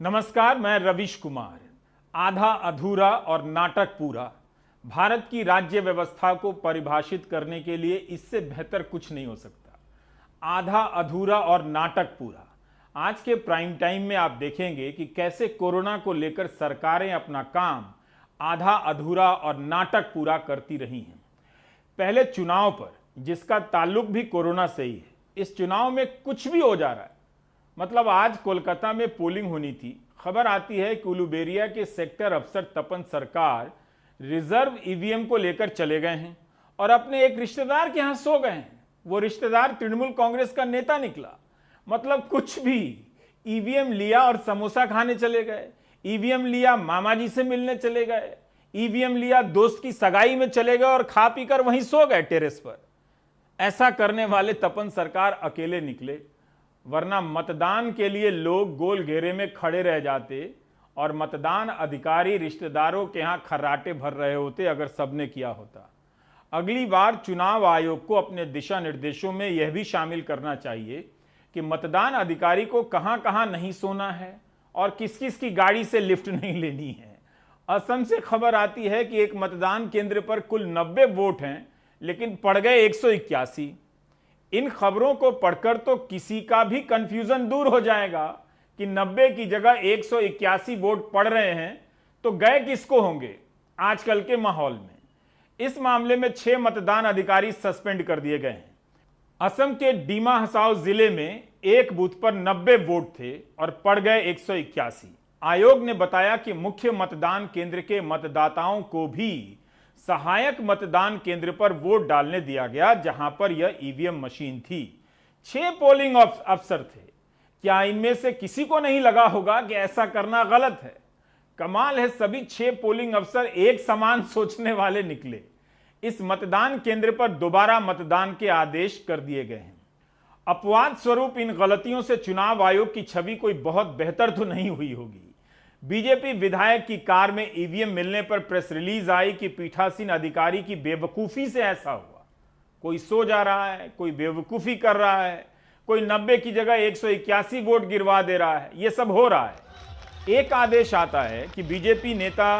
नमस्कार, मैं रविश कुमार। आधा अधूरा और नाटक पूरा। भारत की राज्य व्यवस्था को परिभाषित करने के लिए इससे बेहतर कुछ नहीं हो सकता। आधा अधूरा और नाटक पूरा। आज के प्राइम टाइम में आप देखेंगे कि कैसे कोरोना को लेकर सरकारें अपना काम आधा अधूरा और नाटक पूरा करती रही हैं। पहले चुनाव पर, जिसका ताल्लुक भी कोरोना से ही है, इस चुनाव में कुछ भी हो जा रहा है। मतलब आज कोलकाता में पोलिंग होनी थी। खबर आती है कि उलुबेरिया के सेक्टर अफसर तपन सरकार रिजर्व ईवीएम को लेकर चले गए हैं और अपने एक रिश्तेदार के यहां सो गए हैं। वो रिश्तेदार तृणमूल कांग्रेस का नेता निकला। मतलब कुछ भी। ईवीएम लिया और समोसा खाने चले गए, ईवीएम लिया मामा जी से मिलने चले गए, ईवीएम लिया दोस्त की सगाई में चले गए और खा पीकर वहीं सो गए टेरेस पर। ऐसा करने वाले तपन सरकार अकेले निकले, वरना मतदान के लिए लोग गोल घेरे में खड़े रह जाते और मतदान अधिकारी रिश्तेदारों के यहां खर्राटे भर रहे होते अगर सबने किया होता। अगली बार चुनाव आयोग को अपने दिशा निर्देशों में यह भी शामिल करना चाहिए कि मतदान अधिकारी को कहां कहां नहीं सोना है और किस किस की गाड़ी से लिफ्ट नहीं लेनी है। असम से खबर आती है कि एक मतदान केंद्र पर कुल 90 वोट हैं, लेकिन पड़ गए 181। इन खबरों को पढ़कर तो किसी का भी कंफ्यूजन दूर हो जाएगा कि 90 की जगह 181 वोट पड़ रहे हैं तो गए किसको होंगे आजकल के माहौल में। इस मामले में 6 मतदान अधिकारी सस्पेंड कर दिए गए हैं। असम के डीमा हसाओ जिले में एक बूथ पर 90 वोट थे और पड़ गए 181। आयोग ने बताया कि मुख्य मतदान केंद्र के मतदाताओं को भी सहायक मतदान केंद्र पर वोट डालने दिया गया, जहां पर यह ईवीएम मशीन थी। 6 पोलिंग अफसर थे। क्या इनमें से किसी को नहीं लगा होगा कि ऐसा करना गलत है? कमाल है, सभी 6 पोलिंग अफसर एक समान सोचने वाले निकले। इस मतदान केंद्र पर दोबारा मतदान के आदेश कर दिए गए हैं। अपवाद स्वरूप इन गलतियों से चुनाव आयोग की छवि कोई बहुत बेहतर तो नहीं हुई होगी। बीजेपी विधायक की कार में ईवीएम मिलने पर प्रेस रिलीज आई कि पीठासीन अधिकारी की बेवकूफी से ऐसा हुआ। कोई सो जा रहा है, कोई बेवकूफी कर रहा है, कोई 90 की जगह 181 वोट गिरवा दे रहा है। यह सब हो रहा है। एक आदेश आता है कि बीजेपी नेता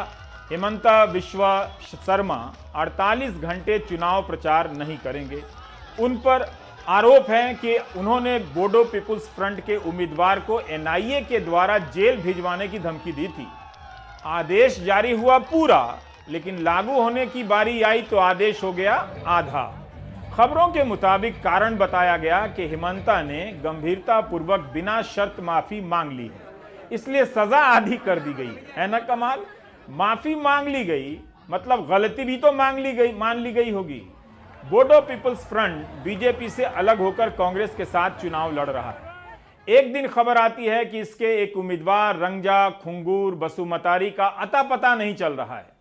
हिमंता बिस्वा शर्मा 48 घंटे चुनाव प्रचार नहीं करेंगे। उन पर आरोप है कि उन्होंने बोडो पीपुल्स फ्रंट के उम्मीदवार को एनआईए के द्वारा जेल भिजवाने की धमकी दी थी। आदेश जारी हुआ पूरा, लेकिन लागू होने की बारी आई तो आदेश हो गया आधा। खबरों के मुताबिक कारण बताया गया कि हिमंता ने गंभीरता पूर्वक बिना शर्त माफी मांग ली है, इसलिए सजा आधी कर दी गई है ना। कमाल, माफी मांग ली गई मतलब गलती भी तो मान ली गई होगी। बोडो पीपल्स फ्रंट बीजेपी से अलग होकर कांग्रेस के साथ चुनाव लड़ रहा है। एक दिन खबर आती है कि इसके एक उम्मीदवार रंगजा खुंगूर बसुमतारी का अता पता नहीं चल रहा है।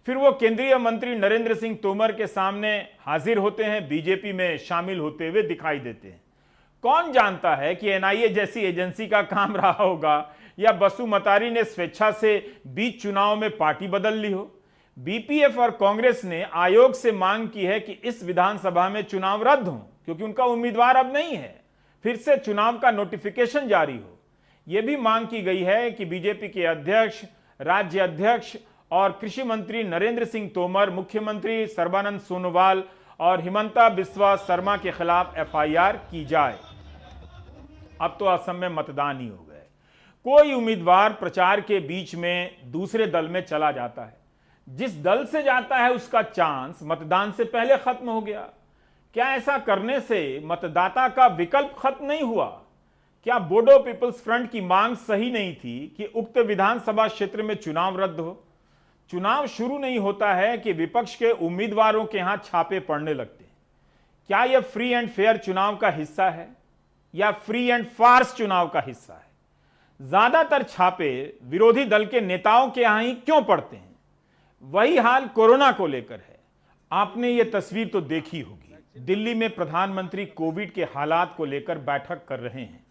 फिर वो केंद्रीय मंत्री नरेंद्र सिंह तोमर के सामने हाजिर होते हैं, बीजेपी में शामिल होते हुए दिखाई देते हैं। कौन जानता है कि एनआईए जैसी एजेंसी का काम रहा होगा या बसुमतारी ने स्वेच्छा से बीच चुनाव में पार्टी बदल ली हो। बीपीएफ और कांग्रेस ने आयोग से मांग की है कि इस विधानसभा में चुनाव रद्द हो, क्योंकि उनका उम्मीदवार अब नहीं है। फिर से चुनाव का नोटिफिकेशन जारी हो। यह भी मांग की गई है कि बीजेपी के अध्यक्ष, राज्य अध्यक्ष और कृषि मंत्री नरेंद्र सिंह तोमर, मुख्यमंत्री सर्बानंद सोनोवाल और हिमंता बिस्वा शर्मा के खिलाफ एफआईआर की जाए। अब तो असम में मतदान ही हो गए। कोई उम्मीदवार प्रचार के बीच में दूसरे दल में चला जाता है। जिस दल से जाता है उसका चांस मतदान से पहले खत्म हो गया। क्या ऐसा करने से मतदाता का विकल्प खत्म नहीं हुआ? क्या बोडो पीपल्स फ्रंट की मांग सही नहीं थी कि उक्त विधानसभा क्षेत्र में चुनाव रद्द हो? चुनाव शुरू नहीं होता है कि विपक्ष के उम्मीदवारों के यहां छापे पड़ने लगते हैं। क्या यह फ्री एंड फेयर चुनाव का हिस्सा है या फ्री एंड फार्स चुनाव का हिस्सा है? ज्यादातर छापे विरोधी दल के नेताओं के यहां ही क्यों पड़ते हैं? वही हाल कोरोना को लेकर है। आपने ये तस्वीर तो देखी होगी। दिल्ली में प्रधानमंत्री कोविड के हालात को लेकर बैठक कर रहे हैं।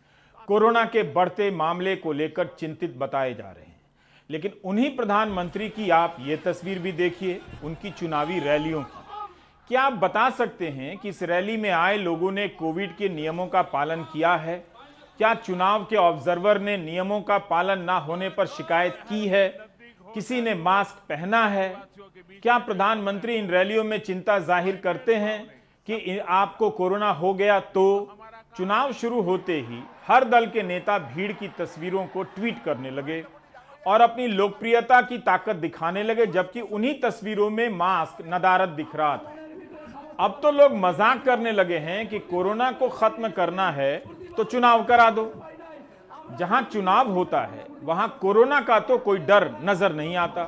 कोरोना के बढ़ते मामले को लेकर चिंतित बताए जा रहे हैं। लेकिन उन्हीं प्रधानमंत्री की आप ये तस्वीर भी देखिए, उनकी चुनावी रैलियों की। क्या आप बता सकते हैं कि इस रैली में आए लोगों ने कोविड के नियमों का पालन किया है? क्या चुनाव के ऑब्जर्वर ने नियमों का पालन ना होने पर शिकायत की है? किसी ने मास्क पहना है? क्या प्रधानमंत्री इन रैलियों में चिंता जाहिर करते हैं कि आपको कोरोना हो गया? तो चुनाव शुरू होते ही हर दल के नेता भीड़ की तस्वीरों को ट्वीट करने लगे और अपनी लोकप्रियता की ताकत दिखाने लगे, जबकि उन्हीं तस्वीरों में मास्क नदारद दिख रहा था। अब तो लोग मजाक करने लगे हैं कि कोरोना को खत्म करना है तो चुनाव करा दो। जहां चुनाव होता है वहां कोरोना का तो कोई डर नजर नहीं आता,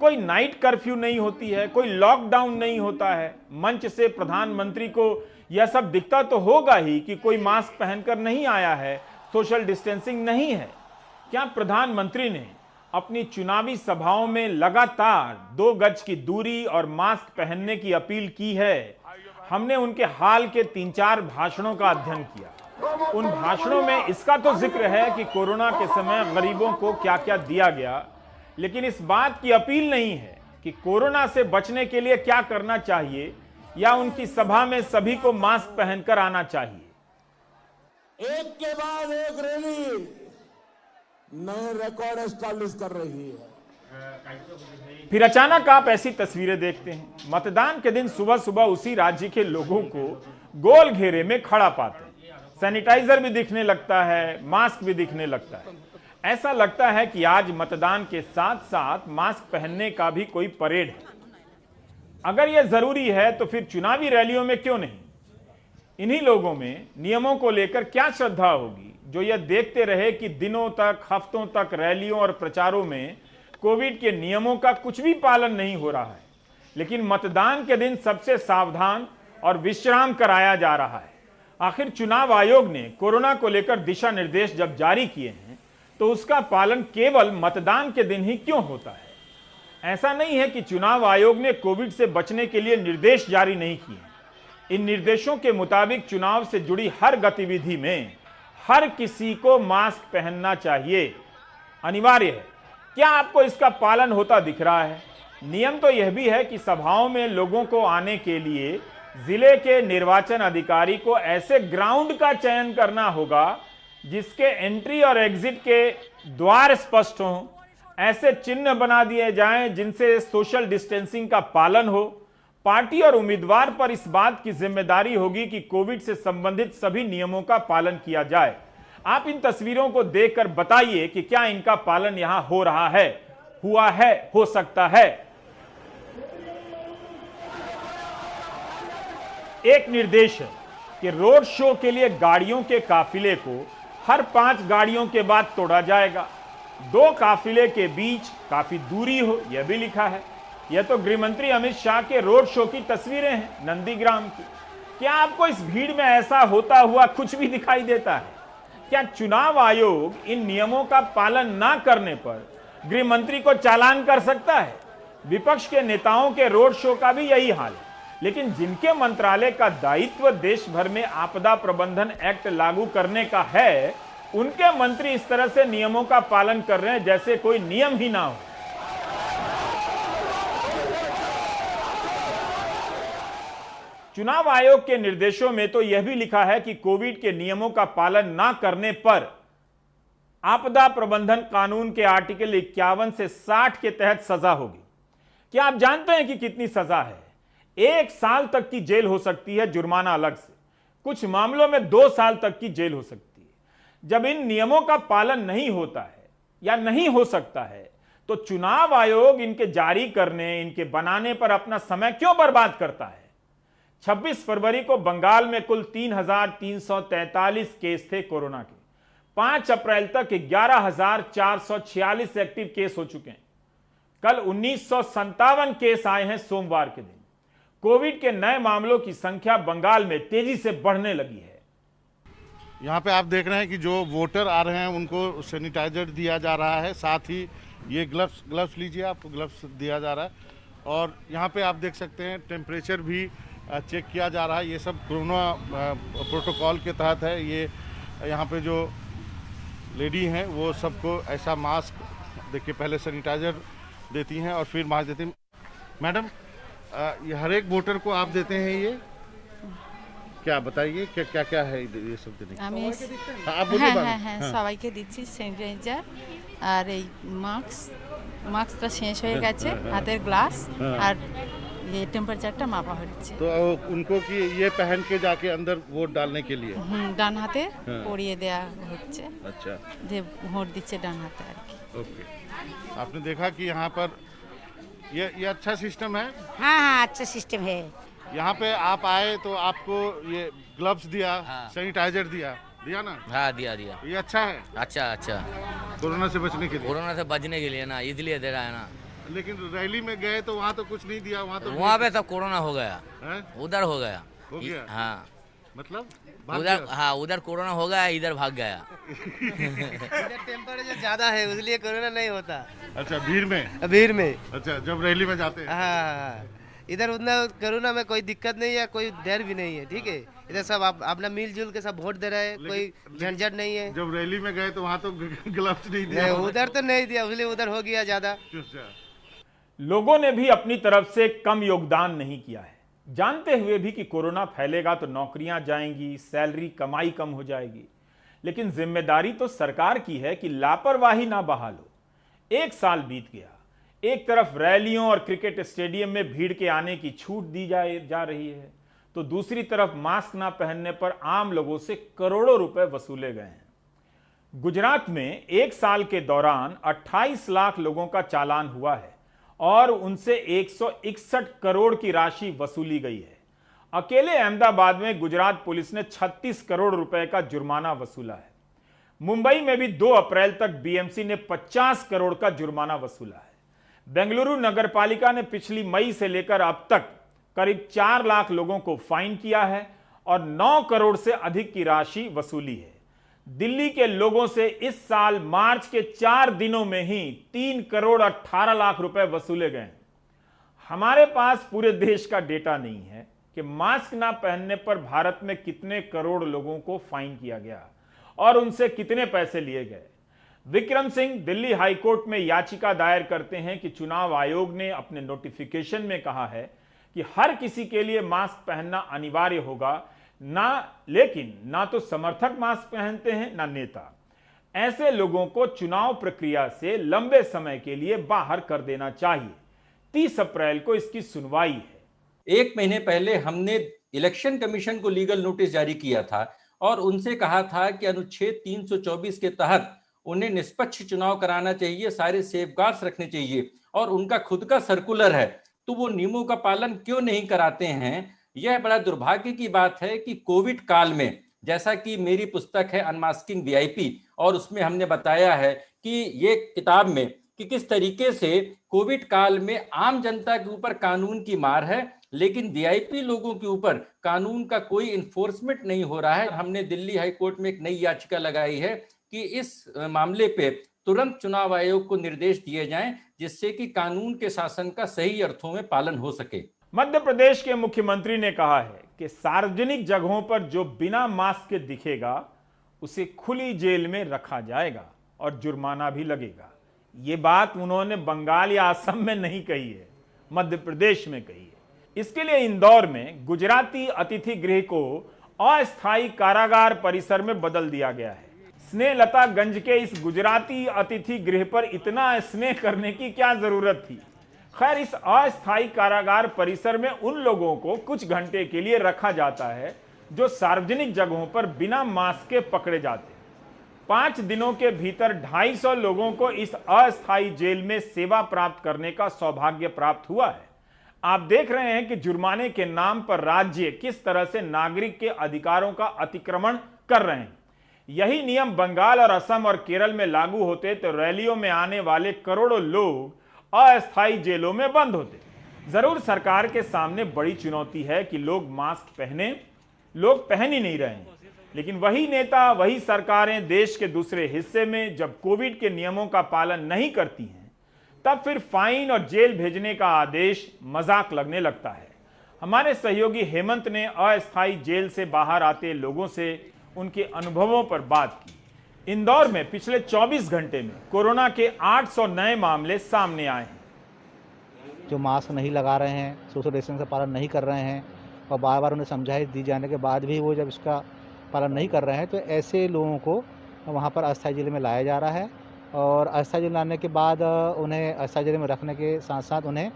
कोई नाइट कर्फ्यू नहीं होती है, कोई लॉकडाउन नहीं होता है। मंच से प्रधानमंत्री को यह सब दिखता तो होगा ही कि कोई मास्क पहनकर नहीं आया है, सोशल डिस्टेंसिंग नहीं है। क्या प्रधानमंत्री ने अपनी चुनावी सभाओं में लगातार 2 गज की दूरी और मास्क पहनने की अपील की है? हमने उनके हाल के 3-4 भाषणों का अध्ययन किया। उन भाषणों में इसका तो जिक्र है कि कोरोना के समय गरीबों को क्या क्या दिया गया, लेकिन इस बात की अपील नहीं है कि कोरोना से बचने के लिए क्या करना चाहिए या उनकी सभा में सभी को मास्क पहनकर आना चाहिए। एक के बाद एक रैली नए रिकॉर्ड एस्टैब्लिश कर रही है। फिर अचानक आप ऐसी तस्वीरें देखते हैं। मतदान के दिन सुबह सुबह उसी राज्य के लोगों को गोल घेरे में खड़ा पाते हैं। सैनिटाइजर भी दिखने लगता है, मास्क भी दिखने लगता है। ऐसा लगता है कि आज मतदान के साथ साथ मास्क पहनने का भी कोई परेड है। अगर यह जरूरी है तो फिर चुनावी रैलियों में क्यों नहीं? इन्हीं लोगों में नियमों को लेकर क्या श्रद्धा होगी जो यह देखते रहे कि दिनों तक, हफ्तों तक रैलियों और प्रचारों में कोविड के नियमों का कुछ भी पालन नहीं हो रहा है, लेकिन मतदान के दिन सबसे सावधान और विश्राम कराया जा रहा है। आखिर चुनाव आयोग ने कोरोना को लेकर दिशा निर्देश जब जारी किए हैं तो उसका पालन केवल मतदान के दिन ही क्यों होता है? ऐसा नहीं है कि चुनाव आयोग ने कोविड से बचने के लिए निर्देश जारी नहीं किए। इन निर्देशों के मुताबिक चुनाव से जुड़ी हर गतिविधि में हर किसी को मास्क पहनना चाहिए, अनिवार्य है। क्या आपको इसका पालन होता दिख रहा है? नियम तो यह भी है कि सभाओं में लोगों को आने के लिए जिले के निर्वाचन अधिकारी को ऐसे ग्राउंड का चयन करना होगा जिसके एंट्री और एग्जिट के द्वार स्पष्ट हों, ऐसे चिन्ह बना दिए जाएं जिनसे सोशल डिस्टेंसिंग का पालन हो। पार्टी और उम्मीदवार पर इस बात की जिम्मेदारी होगी कि कोविड से संबंधित सभी नियमों का पालन किया जाए। आप इन तस्वीरों को देखकर बताइए कि क्या इनका पालन यहां हो रहा है, हुआ है, हो सकता है। एक निर्देश है कि रोड शो के लिए गाड़ियों के काफिले को हर 5 गाड़ियों के बाद तोड़ा जाएगा। 2 काफिले के बीच काफी दूरी हो, यह भी लिखा है। यह तो गृह मंत्री अमित शाह के रोड शो की तस्वीरें हैं, नंदीग्राम की। क्या आपको इस भीड़ में ऐसा होता हुआ कुछ भी दिखाई देता है? क्या चुनाव आयोग इन नियमों का पालन ना करने पर गृह मंत्री को चालान कर सकता है? विपक्ष के नेताओं के रोड शो का भी यही हाल है, लेकिन जिनके मंत्रालय का दायित्व देश भर में आपदा प्रबंधन एक्ट लागू करने का है, उनके मंत्री इस तरह से नियमों का पालन कर रहे हैं जैसे कोई नियम ही ना हो। चुनाव आयोग के निर्देशों में तो यह भी लिखा है कि कोविड के नियमों का पालन ना करने पर आपदा प्रबंधन कानून के आर्टिकल 51 से 60 के तहत सजा होगी। क्या आप जानते हैं कि कितनी सजा है? 1 साल तक की जेल हो सकती है, जुर्माना अलग से। कुछ मामलों में 2 साल तक की जेल हो सकती है। जब इन नियमों का पालन नहीं होता है या नहीं हो सकता है तो चुनाव आयोग इनके जारी करने, इनके बनाने पर अपना समय क्यों बर्बाद करता है? 26 फरवरी को बंगाल में कुल 3,343 केस थे कोरोना के। 5 अप्रैल तक 11,446 एक्टिव केस हो चुके हैं। कल 1957 केस आए हैं सोमवार के दिन। कोविड के नए मामलों की संख्या बंगाल में तेजी से बढ़ने लगी है। यहाँ पे आप देख रहे हैं कि जो वोटर आ रहे हैं उनको सैनिटाइजर दिया जा रहा है, साथ ही ये ग्लव्स लीजिए, आपको ग्लव्स दिया जा रहा है। और यहाँ पे आप देख सकते हैं टेम्परेचर भी चेक किया जा रहा है। ये सब कोरोना प्रोटोकॉल के तहत है। ये यहाँ पे जो लेडी हैं वो सबको ऐसा मास्क, देखिए, पहले सैनिटाइजर देती हैं और फिर मास्क देती हैं। मैडम, ये हर एक वोटर को आप देते हैं ये? क्या बताइए क्या क्या है ये सब देने আমি हाँ, आप बोलिए হ্যাঁ बाद হ্যাঁ में। হ্যাঁ हाँ। সবাইকে দিচ্ছি স্যানিটাইজার আর এই মাস্কটা শেষ হয়ে গেছে হাতের গ্লাস আর ये টেম্পারেচারটা মাপা হচ্ছে तो उनको कि ये पहन के जाके अंदर वोट डालने के लिए। ডান হাতে পরিয়ে দেয়া হচ্ছে अच्छा যে ভোট দিচ্ছে ডান হাতে আর কি ओके। आपने देखा कि यहाँ पर ये अच्छा सिस्टम है। हाँ हाँ अच्छा सिस्टम है। यहाँ पे आप आए तो आपको ये ग्लव्स दिया, सैनिटाइजर दिया ना। हाँ दिया ये अच्छा है अच्छा कोरोना से बचने के लिए। कोरोना से बचने के लिए ना इसलिए दे रहा है ना। लेकिन रैली में गए तो वहाँ तो कुछ नहीं दिया, वहाँ पे सब कोरोना हो गया है? उधर हो गया हो गया? हाँ मतलब भाग उधर गया? हाँ उधर कोरोना हो गया इधर भाग गया। इधर टेम्परेचर ज्यादा है इसलिए कोरोना नहीं होता अच्छा भीड़ में। भीड़ में। अच्छा जब रैली में जाते हैं। हाँ इधर उतना कोरोना में कोई दिक्कत नहीं है, कोई डर भी नहीं है, ठीक है। इधर सब अपना मिलजुल के सब वोट दे रहे हैं, कोई झंझट नहीं है। जब रैली में गए तो वहाँ तो ग्लव्स नहीं दिया। उधर तो नहीं दिया इसलिए उधर हो गया ज्यादा। लोगों ने भी अपनी तरफ से कम योगदान नहीं किया है, जानते हुए भी कि कोरोना फैलेगा तो नौकरियां जाएंगी, सैलरी कमाई कम हो जाएगी। लेकिन जिम्मेदारी तो सरकार की है कि लापरवाही ना बहालो। एक साल बीत गया, एक तरफ रैलियों और क्रिकेट स्टेडियम में भीड़ के आने की छूट दी जा रही है, तो दूसरी तरफ मास्क ना पहनने पर आम लोगों से करोड़ों रुपए वसूले गए हैं। गुजरात में एक साल के दौरान 28 लाख लोगों का चालान हुआ है और उनसे 161 करोड़ की राशि वसूली गई है। अकेले अहमदाबाद में गुजरात पुलिस ने 36 करोड़ रुपए का जुर्माना वसूला है। मुंबई में भी 2 अप्रैल तक बीएमसी ने 50 करोड़ का जुर्माना वसूला है। बेंगलुरु नगरपालिका ने पिछली मई से लेकर अब तक करीब 4 लाख लोगों को फाइन किया है और 9 करोड़ से अधिक की राशि वसूली है। दिल्ली के लोगों से इस साल मार्च के 4 दिनों में ही 3 करोड़ 18 लाख रुपए वसूले गए। हमारे पास पूरे देश का डेटा नहीं है कि मास्क ना पहनने पर भारत में कितने करोड़ लोगों को फाइन किया गया और उनसे कितने पैसे लिए गए। विक्रम सिंह दिल्ली हाईकोर्ट में याचिका दायर करते हैं कि चुनाव आयोग ने अपने नोटिफिकेशन में कहा है कि हर किसी के लिए मास्क पहनना अनिवार्य होगा, लेकिन ना तो समर्थक मास्क पहनते हैं ना नेता। ऐसे लोगों को चुनाव प्रक्रिया से लंबे समय के लिए बाहर कर देना चाहिए। 30 अप्रैल को इसकी सुनवाई है। 1 महीने पहले हमने इलेक्शन कमीशन को लीगल नोटिस जारी किया था और उनसे कहा था कि अनुच्छेद 324 के तहत उन्हें निष्पक्ष चुनाव कराना चाहिए, सारे सेफगार्ड्स रखने चाहिए और उनका खुद का सर्कुलर है, तो वो नियमों का पालन क्यों नहीं कराते हैं। यह बड़ा दुर्भाग्य की बात है कि कोविड काल में, जैसा कि मेरी पुस्तक है अनमास्किंग वीआईपी और उसमें हमने बताया है कि ये किताब में कि किस तरीके से कोविड काल में आम जनता के ऊपर कानून की मार है, लेकिन वीआईपी लोगों के ऊपर कानून का कोई इन्फोर्समेंट नहीं हो रहा है। हमने दिल्ली हाई कोर्ट में एक नई याचिका लगाई है कि इस मामले पे तुरंत चुनाव आयोग को निर्देश दिए जाएं, जिससे कि कानून के शासन का सही अर्थों में पालन हो सके। मध्य प्रदेश के मुख्यमंत्री ने कहा है कि सार्वजनिक जगहों पर जो बिना मास्क के दिखेगा उसे खुली जेल में रखा जाएगा और जुर्माना भी लगेगा। ये बात उन्होंने बंगाल या असम में नहीं कही है, मध्य प्रदेश में कही है। इसके लिए इंदौर में गुजराती अतिथि गृह को अस्थायी कारागार परिसर में बदल दिया गया है। स्नेहलतागंज के इस गुजराती अतिथि गृह पर इतना स्नेह करने की क्या जरूरत थी। खैर, इस अस्थायी कारागार परिसर में उन लोगों को कुछ घंटे के लिए रखा जाता है जो सार्वजनिक जगहों पर बिना मास्क के पकड़े जाते हैं। 5 दिनों के भीतर 250 लोगों को इस अस्थायी जेल में सेवा प्राप्त करने का सौभाग्य प्राप्त हुआ है। आप देख रहे हैं कि जुर्माने के नाम पर राज्य किस तरह से नागरिक के अधिकारों का अतिक्रमण कर रहे हैं। यही नियम बंगाल और असम और केरल में लागू होते तो रैलियों में आने वाले करोड़ों लोग अस्थायी जेलों में बंद होते। जरूर सरकार के सामने बड़ी चुनौती है कि लोग मास्क पहने, लोग पहन ही नहीं रहे हैं, लेकिन वही नेता, वही सरकारें देश के दूसरे हिस्से में जब कोविड के नियमों का पालन नहीं करती हैं, तब फिर फाइन और जेल भेजने का आदेश मजाक लगने लगता है। हमारे सहयोगी हेमंत ने अस्थायी जेल से बाहर आते लोगों से उनके अनुभवों पर बात की। इंदौर में पिछले 24 घंटे में कोरोना के 800 नए मामले सामने आए हैं। जो मास्क नहीं लगा रहे हैं, सोशल डिस्टेंस का पालन नहीं कर रहे हैं, और बार बार उन्हें समझाइश दी जाने के बाद भी वो जब इसका पालन नहीं कर रहे हैं तो ऐसे लोगों को वहाँ पर अस्थायी जेल में लाया जा रहा है और अस्थायी जेल लाने के बाद उन्हें अस्थायी जेल में रखने के साथ साथ उन्हें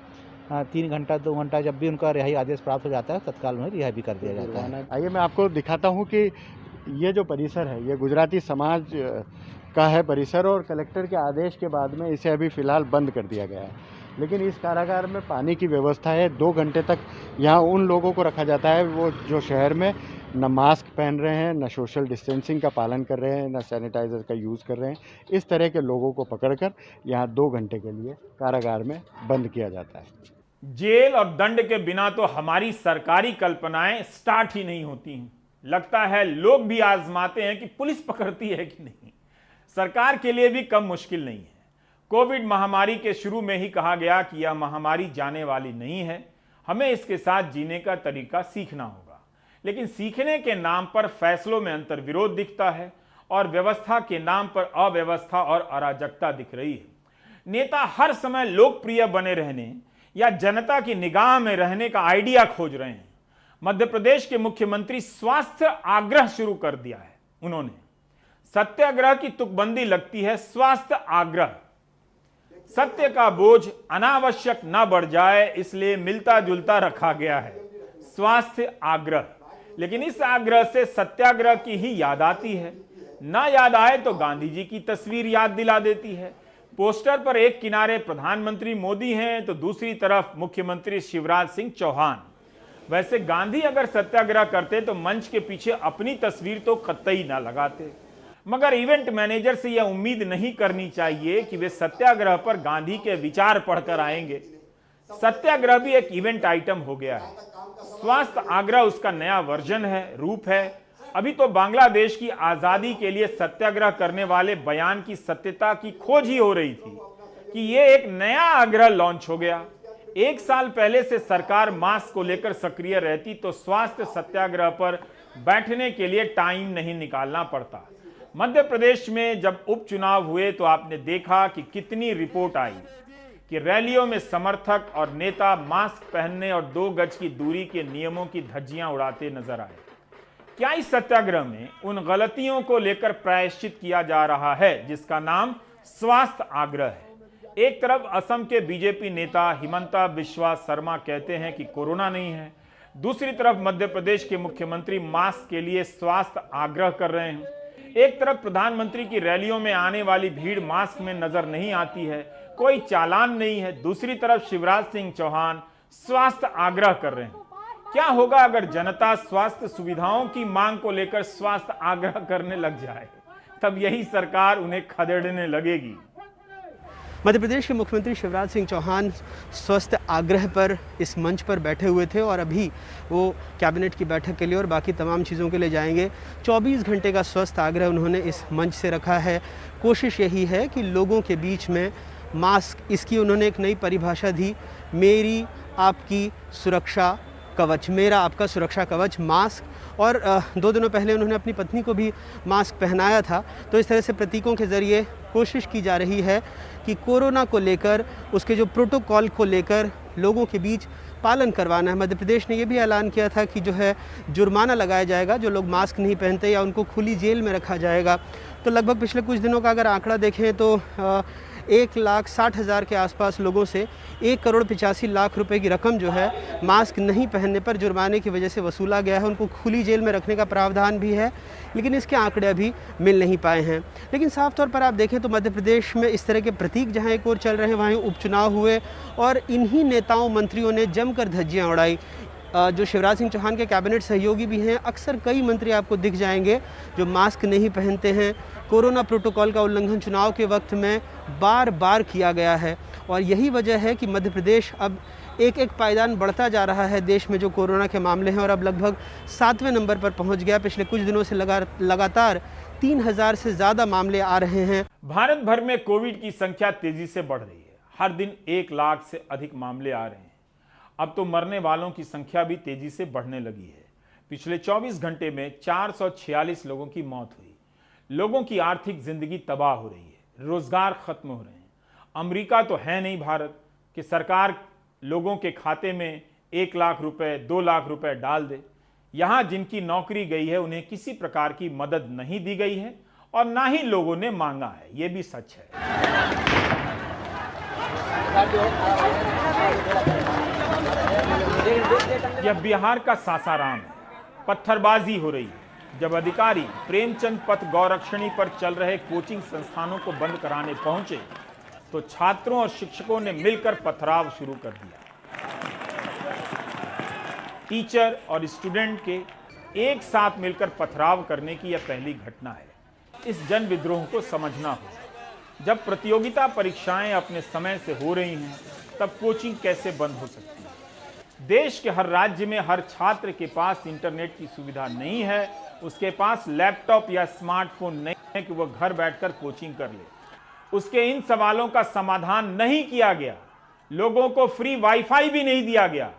3 घंटा 2 घंटा जब भी उनका रिहाई आदेश प्राप्त हो जाता है तत्काल उन्हें रिहाई भी कर दिया जाता है। आइए मैं आपको दिखाता हूँ कि ये जो परिसर है ये गुजराती समाज का है परिसर और कलेक्टर के आदेश के बाद में इसे अभी फ़िलहाल बंद कर दिया गया है। लेकिन इस कारागार में पानी की व्यवस्था है। 2 घंटे तक यहाँ उन लोगों को रखा जाता है वो जो शहर में न मास्क पहन रहे हैं, न सोशल डिस्टेंसिंग का पालन कर रहे हैं, न सैनिटाइज़र का यूज़ कर रहे हैं। इस तरह के लोगों को पकड़कर यहाँ 2 घंटे के लिए कारागार में बंद किया जाता है। जेल और दंड के बिना तो हमारी सरकारी कल्पनाएं स्टार्ट ही नहीं होती हैं। लगता है लोग भी आजमाते हैं कि पुलिस पकड़ती है कि नहीं। सरकार के लिए भी कम मुश्किल नहीं है। कोविड महामारी के शुरू में ही कहा गया कि यह महामारी जाने वाली नहीं है, हमें इसके साथ जीने का तरीका सीखना होगा। लेकिन सीखने के नाम पर फैसलों में अंतर विरोध दिखता है और व्यवस्था के नाम पर अव्यवस्था और अराजकता दिख रही है। नेता हर समय लोकप्रिय बने रहने या जनता की निगाह में रहने का आइडिया खोज रहे हैं। मध्य प्रदेश के मुख्यमंत्री स्वास्थ्य आग्रह शुरू कर दिया है। उन्होंने सत्याग्रह की तुकबंदी लगती है स्वास्थ्य आग्रह। सत्य का बोझ अनावश्यक न बढ़ जाए इसलिए मिलता जुलता रखा गया है स्वास्थ्य आग्रह। लेकिन इस आग्रह से सत्याग्रह की ही याद आती है। ना याद आए तो गांधी जी की तस्वीर याद दिला देती है। पोस्टर पर एक किनारे प्रधानमंत्री मोदी हैं तो दूसरी तरफ मुख्यमंत्री शिवराज सिंह चौहान। वैसे गांधी अगर सत्याग्रह करते तो मंच के पीछे अपनी तस्वीर तो कतई ना लगाते। मगर इवेंट मैनेजर से यह उम्मीद नहीं करनी चाहिए कि वे सत्याग्रह पर गांधी के विचार पढ़कर आएंगे। सत्याग्रह भी एक इवेंट आइटम हो गया है। स्वास्थ्य आग्रह उसका नया वर्जन है, रूप है। अभी तो बांग्लादेश की आजादी के लिए सत्याग्रह करने वाले बयान की सत्यता की खोज ही हो रही थी कि यह एक नया आग्रह लॉन्च हो गया। 1 साल पहले से सरकार मास्क को लेकर सक्रिय रहती तो स्वास्थ्य सत्याग्रह पर बैठने के लिए टाइम नहीं निकालना पड़ता। मध्य प्रदेश में जब उपचुनाव हुए तो आपने देखा कि कितनी रिपोर्ट आई कि रैलियों में समर्थक और नेता मास्क पहनने और 2 गज की दूरी के नियमों की धज्जियां उड़ाते नजर आए। क्या इस सत्याग्रह में उन गलतियों को लेकर प्रायश्चित किया जा रहा है जिसका नाम स्वास्थ्य आग्रह है? एक तरफ असम के बीजेपी नेता हिमंता बिस्वा शर्मा कहते हैं कि कोरोना नहीं है, दूसरी तरफ मध्य प्रदेश के मुख्यमंत्री मास्क के लिए स्वास्थ्य आग्रह कर रहे हैं। एक तरफ प्रधानमंत्री की रैलियों में आने वाली भीड़ मास्क में नजर नहीं आती है, कोई चालान नहीं है, दूसरी तरफ शिवराज सिंह चौहान स्वास्थ्य आग्रह कर रहे हैं। क्या होगा अगर जनता स्वास्थ्य सुविधाओं की मांग को लेकर स्वास्थ्य आग्रह करने लग जाए? तब यही सरकार उन्हें खदेड़ने लगेगी। मध्य प्रदेश के मुख्यमंत्री शिवराज सिंह चौहान स्वास्थ्य आग्रह पर इस मंच पर बैठे हुए थे और अभी वो कैबिनेट की बैठक के लिए और बाकी तमाम चीज़ों के लिए जाएंगे। 24 घंटे का स्वास्थ्य आग्रह उन्होंने इस मंच से रखा है। कोशिश यही है कि लोगों के बीच में मास्क, इसकी उन्होंने एक नई परिभाषा दी, मेरी आपकी सुरक्षा कवच, मेरा आपका सुरक्षा कवच मास्क। और 2 दिनों पहले उन्होंने अपनी पत्नी को भी मास्क पहनाया था। तो इस तरह से प्रतीकों के ज़रिए कोशिश की जा रही है कि कोरोना को लेकर, उसके जो प्रोटोकॉल को लेकर लोगों के बीच पालन करवाना है। मध्य प्रदेश ने ये भी ऐलान किया था कि जो है जुर्माना लगाया जाएगा जो लोग मास्क नहीं पहनते या उनको खुली जेल में रखा जाएगा। तो लगभग पिछले कुछ दिनों का अगर आंकड़ा देखें तो 1,60,000 के आसपास लोगों से 1,85,00,000 रुपए की रकम जो है मास्क नहीं पहनने पर जुर्माने की वजह से वसूला गया है। उनको खुली जेल में रखने का प्रावधान भी है, लेकिन इसके आंकड़े अभी मिल नहीं पाए हैं। लेकिन साफ तौर पर आप देखें तो मध्य प्रदेश में इस तरह के प्रतीक जहां एक ओर चल रहे हैं वहीं उपचुनाव हुए और इन्हीं नेताओं मंत्रियों ने जमकर धज्जियां उड़ाई। जो शिवराज सिंह चौहान के कैबिनेट सहयोगी भी हैं, अक्सर कई मंत्री आपको दिख जाएंगे जो मास्क नहीं पहनते हैं। कोरोना प्रोटोकॉल का उल्लंघन चुनाव के वक्त में बार बार किया गया है और यही वजह है कि मध्य प्रदेश अब एक एक पायदान बढ़ता जा रहा है देश में जो कोरोना के मामले हैं और अब लगभग 7वें नंबर पर पहुंच गया। पिछले कुछ दिनों से लगातार 3,000 से ज़्यादा मामले आ रहे हैं। भारत भर में कोविड की संख्या तेजी से बढ़ रही है। हर दिन 1 लाख से अधिक मामले आ रहे हैं। अब तो मरने वालों की संख्या भी तेजी से बढ़ने लगी है। पिछले 24 घंटे में 446 लोगों की मौत हुई। लोगों की आर्थिक जिंदगी तबाह हो रही है, रोजगार खत्म हो रहे हैं। अमेरिका तो है नहीं भारत कि सरकार लोगों के खाते में 1 लाख रुपए, 2 लाख रुपए डाल दे। यहां जिनकी नौकरी गई है उन्हें किसी प्रकार की मदद नहीं दी गई है और ना ही लोगों ने मांगा है, यह भी सच है। यह बिहार का सासाराम है। पत्थरबाजी हो रही है जब अधिकारी प्रेमचंद पथ गौरक्षणी पर चल रहे कोचिंग संस्थानों को बंद कराने पहुंचे तो छात्रों और शिक्षकों ने मिलकर पथराव शुरू कर दिया। टीचर और स्टूडेंट के एक साथ मिलकर पथराव करने की यह पहली घटना है। इस जन विद्रोह को समझना होगा। जब प्रतियोगिता परीक्षाएं अपने समय से हो रही हैं तब कोचिंग कैसे बंद हो सकती है? देश के हर राज्य में हर छात्र के पास इंटरनेट की सुविधा नहीं है, उसके पास लैपटॉप या स्मार्टफोन नहीं है कि वह घर बैठकर कोचिंग कर ले। उसके इन सवालों का समाधान नहीं किया गया। लोगों को फ्री वाईफाई भी नहीं दिया गया,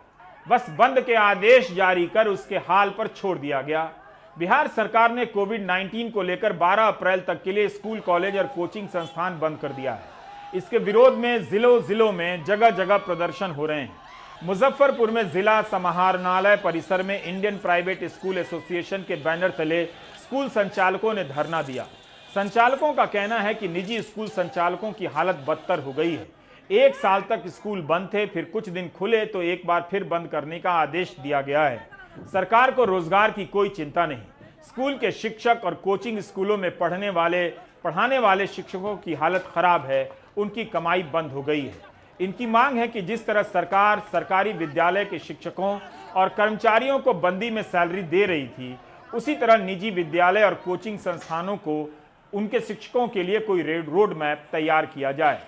बस बंद के आदेश जारी कर उसके हाल पर छोड़ दिया गया। बिहार सरकार ने कोविड-19 को लेकर 12 अप्रैल तक के लिए स्कूल, कॉलेज और कोचिंग संस्थान बंद कर दिया है। इसके विरोध में जिलों में जगह जगह प्रदर्शन हो रहे हैं। मुजफ्फरपुर में जिला समाहरणालय परिसर में इंडियन प्राइवेट स्कूल एसोसिएशन के बैनर तले स्कूल संचालकों ने धरना दिया। संचालकों का कहना है कि निजी स्कूल संचालकों की हालत बदतर हो गई है। 1 साल तक स्कूल बंद थे, फिर कुछ दिन खुले तो एक बार फिर बंद करने का आदेश दिया गया है। सरकार को रोजगार की कोई चिंता नहीं। स्कूल के शिक्षक और कोचिंग स्कूलों में पढ़ाने वाले शिक्षकों की हालत खराब है, उनकी कमाई बंद हो गई है। इनकी मांग है कि जिस तरह सरकार सरकारी विद्यालय के शिक्षकों और कर्मचारियों को बंदी में सैलरी दे रही थी, उसी तरह निजी विद्यालय और कोचिंग संस्थानों को उनके शिक्षकों के लिए कोई रोड मैप तैयार किया जाए।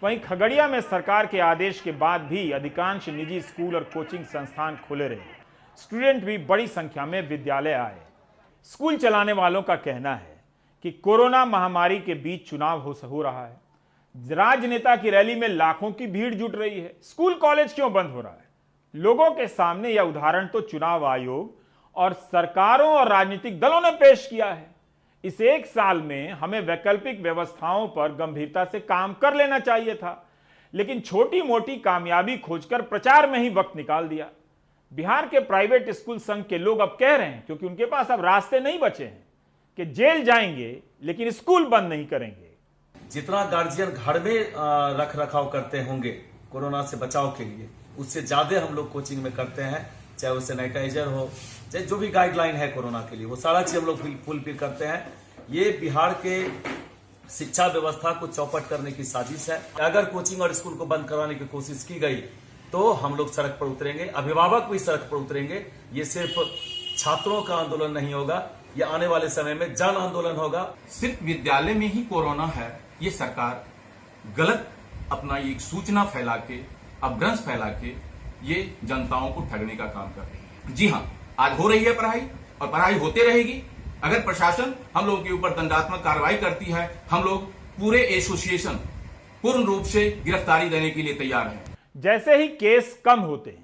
वहीं खगड़िया में सरकार के आदेश के बाद भी अधिकांश निजी स्कूल और कोचिंग संस्थान खुले रहे। स्टूडेंट भी बड़ी संख्या में विद्यालय आए। स्कूल चलाने वालों का कहना है कि कोरोना महामारी के बीच चुनाव हो रहा है। राजनेता की रैली में लाखों की भीड़ जुट रही है। स्कूल कॉलेज क्यों बंद हो रहा है? लोगों के सामने यह उदाहरण तो चुनाव आयोग और सरकारों और राजनीतिक दलों ने पेश किया है। इस 1 साल में हमें वैकल्पिक व्यवस्थाओं पर गंभीरता से काम कर लेना चाहिए था, लेकिन छोटी मोटी कामयाबी खोजकर प्रचार में ही वक्त निकाल दिया। बिहार के प्राइवेट स्कूल संघ के लोग अब कह रहे हैं, क्योंकि उनके पास अब रास्ते नहीं बचे हैं, कि जेल जाएंगे लेकिन स्कूल बंद नहीं करेंगे। जितना गार्जियन घर में रख रखाव करते होंगे कोरोना से बचाव के लिए, उससे ज्यादा हम लोग कोचिंग में करते हैं। चाहे वो सैनिटाइजर हो, चाहे जो भी गाइडलाइन है कोरोना के लिए, वो सारा चीज हम लोग फुलफिल करते हैं। ये बिहार के शिक्षा व्यवस्था को चौपट करने की साजिश है। अगर कोचिंग और स्कूल को बंद करवाने की कोशिश की गई तो हम लोग सड़क पर उतरेंगे, अभिभावक भी सड़क पर उतरेंगे। ये सिर्फ छात्रों का आंदोलन नहीं होगा, ये आने वाले समय में जन आंदोलन होगा। सिर्फ विद्यालय में ही कोरोना है, ये सरकार गलत अपना एक सूचना फैला के, अपभ्रंश फैला के ये जनताओं को ठगने का काम कर रही है। जी हाँ, आज हो रही है पढ़ाई और पढ़ाई होते रहेगी। अगर प्रशासन हम लोगों के ऊपर दंडात्मक कार्रवाई करती है, हम लोग पूरे एसोसिएशन पूर्ण रूप से गिरफ्तारी देने के लिए तैयार हैं। जैसे ही केस कम होते हैं,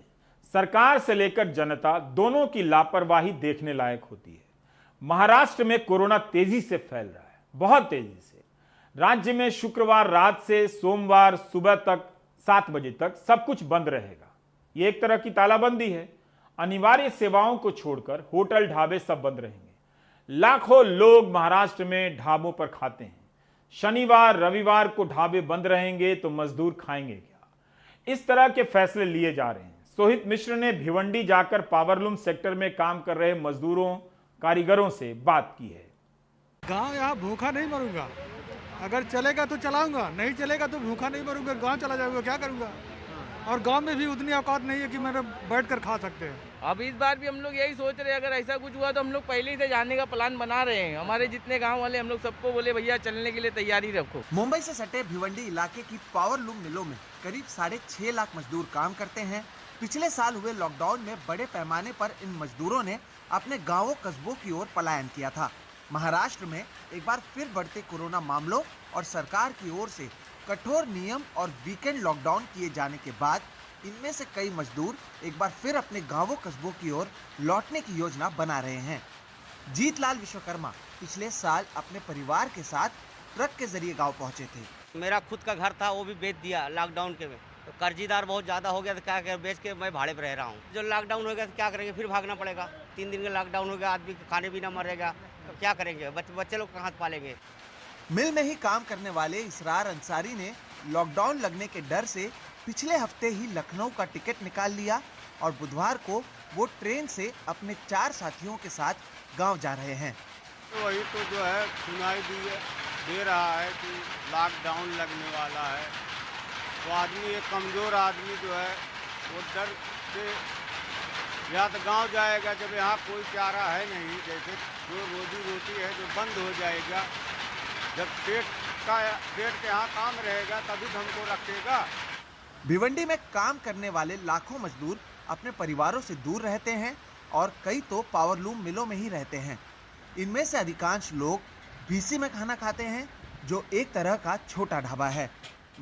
सरकार से लेकर जनता दोनों की लापरवाही देखने लायक होती है। महाराष्ट्र में कोरोना तेजी से फैल रहा है, बहुत तेजी से। राज्य में शुक्रवार रात से सोमवार सुबह तक 7 बजे तक सब कुछ बंद रहेगा। ये एक तरह की तालाबंदी है। अनिवार्य सेवाओं को छोड़कर होटल, ढाबे सब बंद रहेंगे। लाखों लोग महाराष्ट्र में ढाबों पर खाते हैं। शनिवार रविवार को ढाबे बंद रहेंगे तो मजदूर खाएंगे क्या? इस तरह के फैसले लिए जा रहे हैं। सोहित मिश्र ने भिवंडी जाकर पावरलूम सेक्टर में काम कर रहे मजदूरों, कारीगरों से बात की है। गांव यहाँ भूखा नहीं मरूंगा, अगर चलेगा तो चलाऊंगा, नहीं चलेगा तो भूखा नहीं मरूंगा, गांव चला जाऊंगा, क्या करूंगा? और गांव में भी उतनी औकात नहीं है कि मेरे बैठ कर खा सकते हैं। अब इस बार भी हम लोग यही सोच रहे हैं, अगर ऐसा कुछ हुआ तो हम लोग पहले ही से जाने का प्लान बना रहे हैं। हमारे जितने गांव वाले हम लोग सबको बोले भैया चलने के लिए तैयारी रखो। मुंबई से सटे भिवंडी इलाके की पावरलूम मिलों में करीब 6.5 लाख मजदूर काम करते हैं। पिछले साल हुए लॉकडाउन में बड़े पैमाने पर इन मजदूरों ने अपने गाँवों कस्बों की ओर पलायन किया था। महाराष्ट्र में एक बार फिर बढ़ते कोरोना मामलों और सरकार की ओर से कठोर नियम और वीकेंड लॉकडाउन किए जाने के बाद इनमें से कई मजदूर एक बार फिर अपने गांवों कस्बों की ओर लौटने की योजना बना रहे हैं। जीतलाल विश्वकर्मा पिछले साल अपने परिवार के साथ ट्रक के जरिए गांव पहुंचे थे। मेरा खुद का घर था, वो भी बेच दिया लॉकडाउन के में, तो कर्जीदार बहुत ज़्यादा हो गया तो क्या कर बेच के मैं भाड़े पर रह रहा हूँ। जो लॉकडाउन हो गया तो क्या करेंगे, फिर भागना पड़ेगा। 3 दिन का लॉकडाउन हो गया, आदमी खाने पीना मरेगा तो क्या करेंगे, बच्चे लोग कहाँ पालेंगे। मिल में ही काम करने वाले इसरार अंसारी ने लॉकडाउन लगने के डर से पिछले हफ्ते ही लखनऊ का टिकट निकाल लिया और बुधवार को वो ट्रेन से अपने 4 साथियों के साथ गांव जा रहे हैं। तो वही तो जो है सुनाई दे रहा है कि लॉकडाउन लगने वाला है, तो आदमी एक कमज़ोर आदमी जो है वो डर से या तो गांव जाएगा जब यहाँ कोई चारा है नहीं, जैसे जो रोजी रोटी है जो बंद हो जाएगा, जब पेट के यहाँ काम रहेगा तभी तो हमको रखेगा। भिवंडी में काम करने वाले लाखों मजदूर अपने परिवारों से दूर रहते हैं और कई तो पावरलूम मिलों में ही रहते हैं। इनमें से अधिकांश लोग बीसी में खाना खाते हैं, जो एक तरह का छोटा ढाबा है।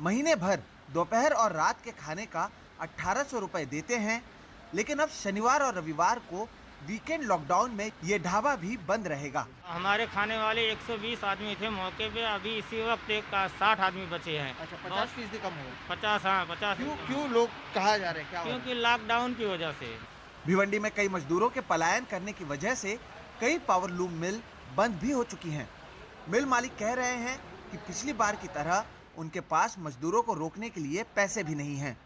महीने भर दोपहर और रात के खाने का 1800 रुपए देते हैं, लेकिन अब शनिवार और रविवार को वीकेंड लॉकडाउन में ये ढाबा भी बंद रहेगा। हमारे खाने वाले 120 आदमी थे मौके पे, अभी इसी वक्त 60 आदमी बचे हैं। अच्छा, 50% कम हो 50, हाँ 50। क्यों लोग कहा जा रहे हैं, क्या क्योंकि लॉकडाउन की वजह से। भिवंडी में कई मजदूरों के पलायन करने की वजह से कई पावरलूम मिल बंद भी हो चुकी हैं। मिल मालिक कह रहे हैं कि पिछली बार की तरह उनके पास मजदूरों को रोकने के लिए पैसे भी नहीं हैं।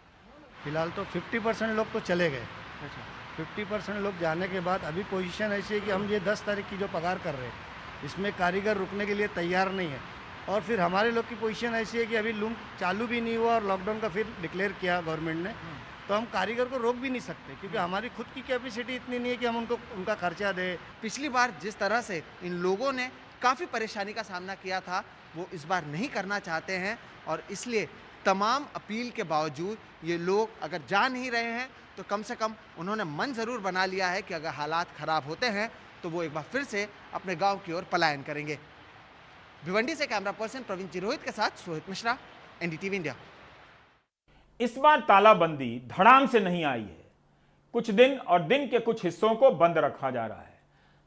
फिलहाल तो 50% लोग तो चले गए। 50% लोग जाने के बाद अभी पोजीशन ऐसी है कि हम ये 10 तारीख की जो पगार कर रहे हैं, इसमें कारीगर रुकने के लिए तैयार नहीं है। और फिर हमारे लोग की पोजीशन ऐसी है कि अभी लूम चालू भी नहीं हुआ और लॉकडाउन का फिर डिक्लेयर किया गवर्नमेंट ने, तो हम कारीगर को रोक भी नहीं सकते क्योंकि हमारी खुद की कैपेसिटी इतनी नहीं है कि हम उनका खर्चा दें। पिछली बार जिस तरह से इन लोगों ने काफ़ी परेशानी का सामना किया था, वो इस बार नहीं करना चाहते हैं और इसलिए तमाम अपील के बावजूद ये लोग अगर जा नहीं रहे हैं तो कम से कम उन्होंने मन ज़रूर बना लिया है कि अगर हालात ख़राब होते हैं तो वो एक बार फिर से अपने गांव की ओर पलायन करेंगे। भिवंडी से कैमरा पर्सन प्रवीण चिरोहित के साथ सोहित मिश्रा, एनडीटीवी इंडिया। इस बार तालाबंदी धड़ाम से नहीं आई है। कुछ दिन और दिन के कुछ हिस्सों को बंद रखा जा रहा है।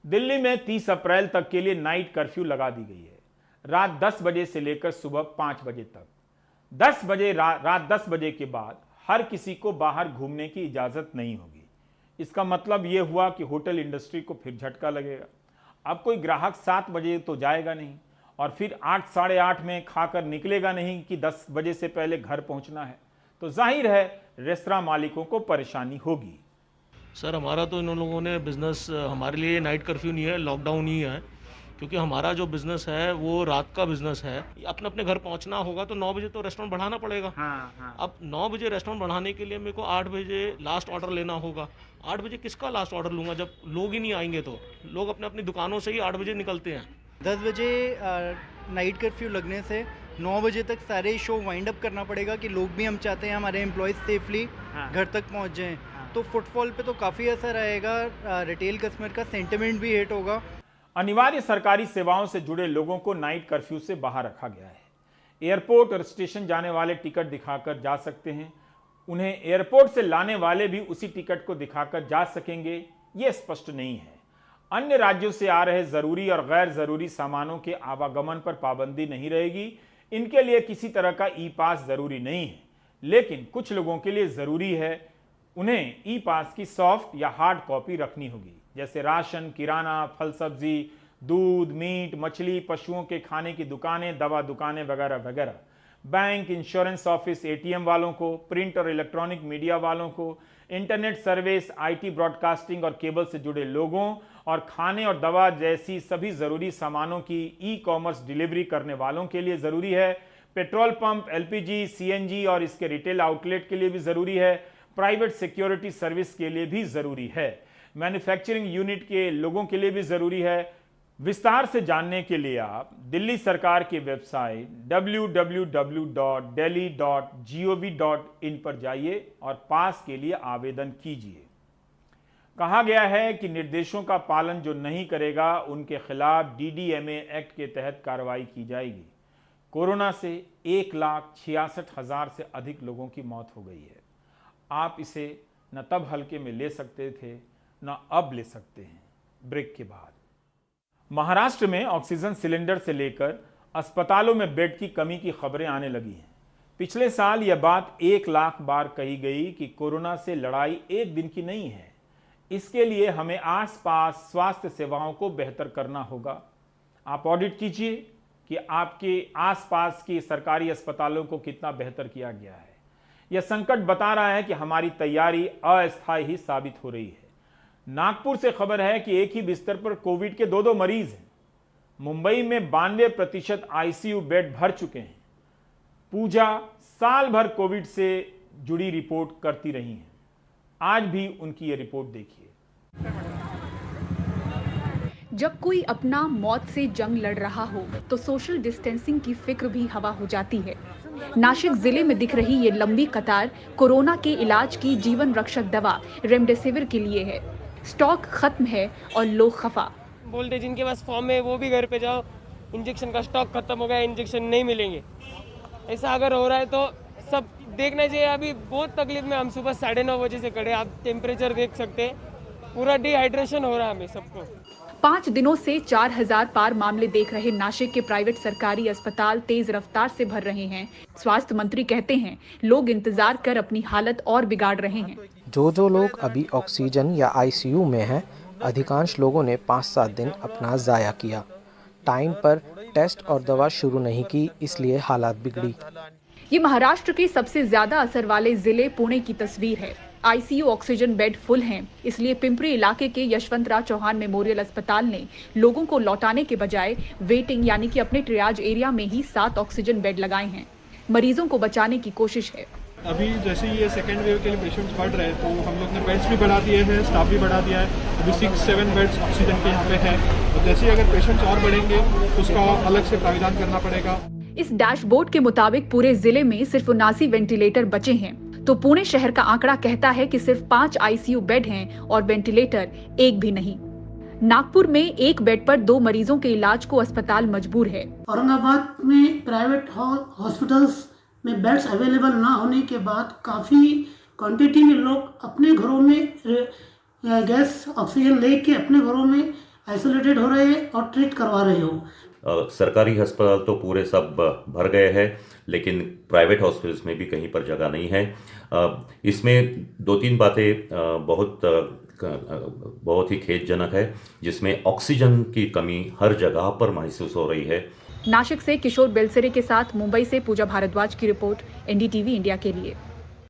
दिल्ली में 30 अप्रैल तक के लिए नाइट कर्फ्यू लगा दी गई है, रात 10 बजे से लेकर सुबह 5 बजे तक। 10 बजे रात 10 बजे के बाद हर किसी को बाहर घूमने की इजाजत नहीं होगी। इसका मतलब यह हुआ कि होटल इंडस्ट्री को फिर झटका लगेगा। अब कोई ग्राहक 7 बजे तो जाएगा नहीं और फिर 8 साढ़े 8 में खाकर निकलेगा नहीं कि 10 बजे से पहले घर पहुंचना है, तो जाहिर है रेस्तरां मालिकों को परेशानी होगी। सर हमारा तो इन लोगों ने बिज़नेस, हमारे लिए नाइट कर्फ्यू नहीं है, लॉकडाउन ही है, क्योंकि हमारा जो बिज़नेस है वो रात का बिज़नेस है। अपने अपने घर पहुंचना होगा तो 9 बजे तो रेस्टोरेंट बढ़ाना पड़ेगा। अब 9 बजे रेस्टोरेंट बढ़ाने के लिए मेरे को 8 बजे लास्ट ऑर्डर लेना होगा। 8 बजे किसका लास्ट ऑर्डर लूँगा जब लोग ही नहीं आएंगे? तो लोग अपने अपनी दुकानों से ही 8 बजे निकलते हैं। 10 बजे नाइट कर्फ्यू लगने से 9 बजे तक सारे शो वाइंड अप करना पड़ेगा कि लोग भी हम चाहते हैं हमारे एम्प्लॉयज़ सेफली घर तक पहुंच जाएं। तो फुटफॉल पे तो काफ़ी असर आएगा, रिटेल कस्टमर का सेंटिमेंट भी हिट होगा। अनिवार्य सरकारी सेवाओं से जुड़े लोगों को नाइट कर्फ्यू से बाहर रखा गया है। एयरपोर्ट और स्टेशन जाने वाले टिकट दिखाकर जा सकते हैं, उन्हें एयरपोर्ट से लाने वाले भी उसी टिकट को दिखाकर जा सकेंगे, ये स्पष्ट नहीं है। अन्य राज्यों से आ रहे जरूरी और गैर जरूरी सामानों के आवागमन पर पाबंदी नहीं रहेगी। इनके लिए किसी तरह का ई पास जरूरी नहीं है, लेकिन कुछ लोगों के लिए जरूरी है। उन्हें ई पास की सॉफ्ट या हार्ड कॉपी रखनी होगी, जैसे राशन, किराना, फल सब्जी, दूध, मीट, मछली, पशुओं के खाने की दुकानें, दवा दुकानें वगैरह वगैरह। बैंक, इंश्योरेंस ऑफिस, एटीएम वालों को, प्रिंट और इलेक्ट्रॉनिक मीडिया वालों को, इंटरनेट सर्विस, आईटी ब्रॉडकास्टिंग और केबल से जुड़े लोगों और खाने और दवा जैसी सभी जरूरी सामानों की ई कॉमर्स डिलीवरी करने वालों के लिए जरूरी है। पेट्रोल पंप, एलपीजी, सीएनजी और इसके रिटेल आउटलेट के लिए भी जरूरी है। प्राइवेट सिक्योरिटी सर्विस के लिए भी जरूरी है। मैन्युफैक्चरिंग यूनिट के लोगों के लिए भी जरूरी है। विस्तार से जानने के लिए आप दिल्ली सरकार की वेबसाइट www.delhi.gov.in पर जाइए और पास के लिए आवेदन कीजिए। कहा गया है कि निर्देशों का पालन जो नहीं करेगा उनके खिलाफ डीडीएमए एक्ट के तहत कार्रवाई की जाएगी। कोरोना से 1,66,000 से अधिक लोगों की मौत हो गई है। आप इसे न तब हल्के में ले सकते थे, न अब ले सकते हैं। ब्रेक के बाद महाराष्ट्र में ऑक्सीजन सिलेंडर से लेकर अस्पतालों में बेड की कमी की खबरें आने लगी हैं। पिछले साल यह बात 1 लाख बार कही गई कि कोरोना से लड़ाई एक दिन की नहीं है। इसके लिए हमें आसपास स्वास्थ्य सेवाओं को बेहतर करना होगा। आप ऑडिट कीजिए कि आपके आसपास के सरकारी अस्पतालों को कितना बेहतर किया गया है। यह संकट बता रहा है कि हमारी तैयारी अस्थायी ही साबित हो रही है। नागपुर से खबर है कि एक ही बिस्तर पर कोविड के 2 मरीज हैं। मुंबई में 92% आईसीयू बेड भर चुके हैं। पूजा साल भर कोविड से जुड़ी रिपोर्ट करती रही हैं। आज भी उनकी ये रिपोर्ट देखिए। जब कोई अपना मौत से जंग लड़ रहा हो तो सोशल डिस्टेंसिंग की फिक्र भी हवा हो जाती है। नासिक जिले में दिख रही ये लंबी कतार कोरोना के इलाज की जीवन रक्षक दवा रेमडेसिविर के लिए है। स्टॉक खत्म है और लोग खफा बोलते जिनके पास फॉर्म है वो भी घर पे जाओ, इंजेक्शन का स्टॉक खत्म हो गया, इंजेक्शन नहीं मिलेंगे। ऐसा अगर हो रहा है तो सब देखना चाहिए। अभी बहुत तकलीफ में हम सुबह 9:30 बजे से खड़े, आप टेम्परेचर देख सकते हैं, पूरा डिहाइड्रेशन हो रहा है हमें सबको। 5 दिनों से 4000 पार मामले देख रहे नासिक के प्राइवेट सरकारी अस्पताल तेज रफ्तार से भर रहे हैं। स्वास्थ्य मंत्री कहते हैं लोग इंतजार कर अपनी हालत और बिगाड़ रहे हैं। जो लोग अभी ऑक्सीजन या आईसीयू में हैं, अधिकांश लोगों ने 5-7 दिन अपना ज़ाया किया। टाइम पर टेस्ट और दवा शुरू नहीं की, इसलिए हालात बिगड़ी। ये महाराष्ट्र के सबसे ज्यादा असर वाले जिले पुणे की तस्वीर है। आईसीयू ऑक्सीजन बेड फुल हैं, इसलिए पिंपरी इलाके के यशवंतराव चौहान मेमोरियल अस्पताल ने लोगों को लौटाने के बजाय वेटिंग यानी कि अपने ट्रियाज एरिया में ही 7 ऑक्सीजन बेड लगाए हैं। मरीजों को बचाने की कोशिश है। अभी जैसे ये सेकेंड वेव के लिए पेशेंट्स बढ़ रहे हैं तो हम लोग ने बेड्स भी बढ़ा दिए हैं, स्टाफ भी बढ़ा दिया है। अभी 6-7 बेड्स ऑक्सीजन के यहाँ पे है। तो जैसे ही अगर पेशेंट्स और बढ़ेंगे तो उसका अलग से प्राविधान करना पड़ेगा। इस डैशबोर्ड के मुताबिक पूरे जिले में सिर्फ 79 वेंटिलेटर बचे हैं, तो पुणे शहर का आंकड़ा कहता है कि सिर्फ 5 आईसीयू बेड हैं और वेंटिलेटर एक भी नहीं। नागपुर में 1 बेड पर 2 मरीजों के इलाज को अस्पताल मजबूर है। औरंगाबाद में प्राइवेट हॉस्पिटल्स में बेड्स अवेलेबल ना होने के बाद काफ़ी क्वांटिटी में लोग अपने घरों में गैस ऑक्सीजन लेके अपने घरों में आइसोलेटेड हो रहे हैं और ट्रीट करवा रहे हो। सरकारी अस्पताल तो पूरे सब भर गए हैं, लेकिन प्राइवेट हॉस्पिटल्स में भी कहीं पर जगह नहीं है। इसमें 2-3 बातें बहुत ही खेदजनक है, जिसमें ऑक्सीजन की कमी हर जगह पर महसूस हो रही है। नासिक से किशोर बेलसेरे के साथ मुंबई से पूजा भारद्वाज की रिपोर्ट, एनडीटीवी इंडिया के लिए।